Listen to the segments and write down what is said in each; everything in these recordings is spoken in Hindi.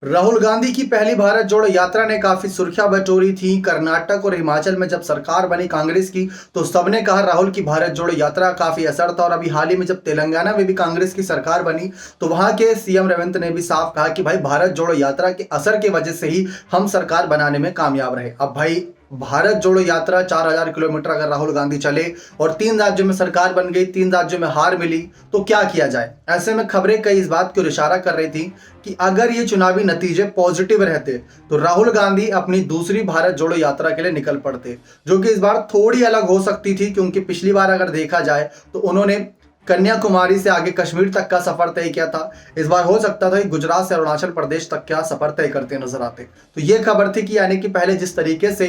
राहुल गांधी की पहली भारत जोड़ो यात्रा ने काफी सुर्खियां बटोरी थी। कर्नाटक और हिमाचल में जब सरकार बनी कांग्रेस की तो सबने कहा राहुल की भारत जोड़ो यात्रा काफी असर था। और अभी हाल ही में जब तेलंगाना में भी कांग्रेस की सरकार बनी तो वहां के सीएम रेवंत ने भी साफ कहा कि भाई भारत जोड़ो यात्रा के असर की वजह से ही हम सरकार बनाने में कामयाब रहे। अब भाई भारत जोड़ो यात्रा 4,000 किलोमीटर अगर राहुल गांधी चले और 3 राज्यों में सरकार बन गई, 3 राज्यों में हार मिली, तो क्या किया जाए। ऐसे में खबरें कई इस बात की ओर इशारा कर रही थी कि अगर ये चुनावी नतीजे पॉजिटिव रहते तो राहुल गांधी अपनी दूसरी भारत जोड़ो यात्रा के लिए निकल पड़ते, जो कि इस बार थोड़ी अलग हो सकती थी। क्योंकि पिछली बार अगर देखा जाए तो उन्होंने कन्याकुमारी से आगे कश्मीर तक का सफर तय किया था। इस बार हो सकता था कि गुजरात से अरुणाचल प्रदेश तक का सफर तय करते नजर आते। तो ये खबर थी कि यानी कि पहले जिस तरीके से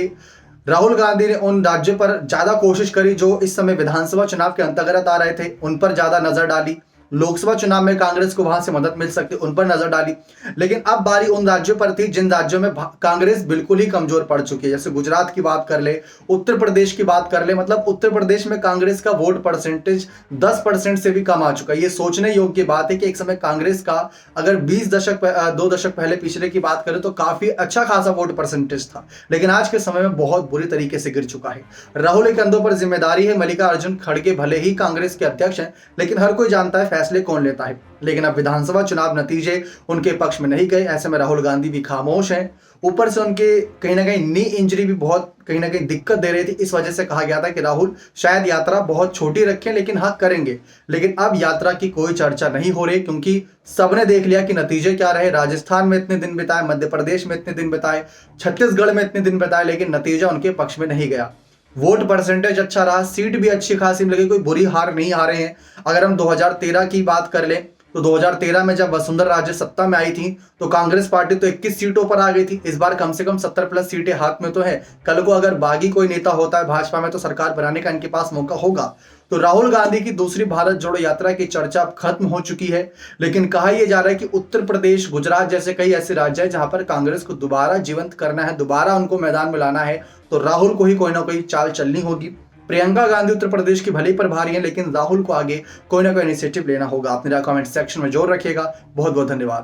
राहुल गांधी ने उन राज्यों पर ज्यादा कोशिश करी जो इस समय विधानसभा चुनाव के अंतर्गत आ रहे थे, उन पर ज्यादा नजर डाली। लोकसभा चुनाव में कांग्रेस को वहां से मदद मिल सकती, उन पर नजर डाली। लेकिन अब बारी उन राज्यों पर थी जिन राज्यों में कांग्रेस बिल्कुल ही कमजोर पड़ चुकी है। जैसे गुजरात की बात कर ले, उत्तर प्रदेश की बात कर ले, मतलब उत्तर प्रदेश में कांग्रेस का वोट परसेंटेज 10% से भी कम आ चुका है। ये सोचने योग्य बात है कि एक समय कांग्रेस का अगर 2 दशक पहले पिछले की बात करें तो काफी अच्छा खासा वोट परसेंटेज था, लेकिन आज के समय में बहुत बुरी तरीके से गिर चुका है। राहुल के कंधों पर जिम्मेदारी है। मल्लिकार्जुन खड़गे भले ही कांग्रेस के अध्यक्ष हैं, लेकिन हर कोई जानता है फैसले कौन लेता है। लेकिन अब विधानसभा चुनाव नतीजे उनके पक्ष में नहीं गए। ऐसे में राहुल गांधी भी खामोश हैं। ऊपर से उनके कहीं ना कहीं नी इंजरी भी बहुत कहीं ना कहीं दिक्कत दे रही थी। इस वजह से कहा गया था कि राहुल शायद यात्रा बहुत छोटी रखें लेकिन हाँ करेंगे। लेकिन अब यात्रा की कोई चर्चा नहीं हो रही, क्योंकि सबने देख लिया कि नतीजे क्या रहे। राजस्थान में इतने दिन बिताए, मध्य प्रदेश में इतने दिन बिताए, छत्तीसगढ़ में इतने दिन बिताए, लेकिन नतीजा उनके पक्ष में नहीं गया। वोट परसेंटेज अच्छा रहा, सीट भी अच्छी खासी मिल गई, कोई बुरी हार नहीं हारे हैं। अगर हम 2013 की बात कर लें तो 2013 में जब वसुंधरा राजे सत्ता में आई थी तो कांग्रेस पार्टी तो 21 सीटों पर आ गई थी। इस बार कम से कम 70+ सीटें हाथ में तो है। कल को अगर बागी कोई नेता होता है भाजपा में तो सरकार बनाने का इनके पास मौका होगा। तो राहुल गांधी की दूसरी भारत जोड़ो यात्रा की चर्चा अब खत्म हो चुकी है। लेकिन कहा यह जा रहा है कि उत्तर प्रदेश, गुजरात जैसे कई ऐसे राज्य हैं जहां पर कांग्रेस को दोबारा जीवंत करना है, दोबारा उनको मैदान में लाना है, तो राहुल को ही कोई ना कोई चाल चलनी होगी। प्रियंका गांधी उत्तर प्रदेश की भले ही प्रभारी हैं, लेकिन राहुल को आगे कोई ना कोई इनिशिएटिव लेना होगा। अपने कमेंट सेक्शन में जोर रखिएगा। बहुत बहुत धन्यवाद।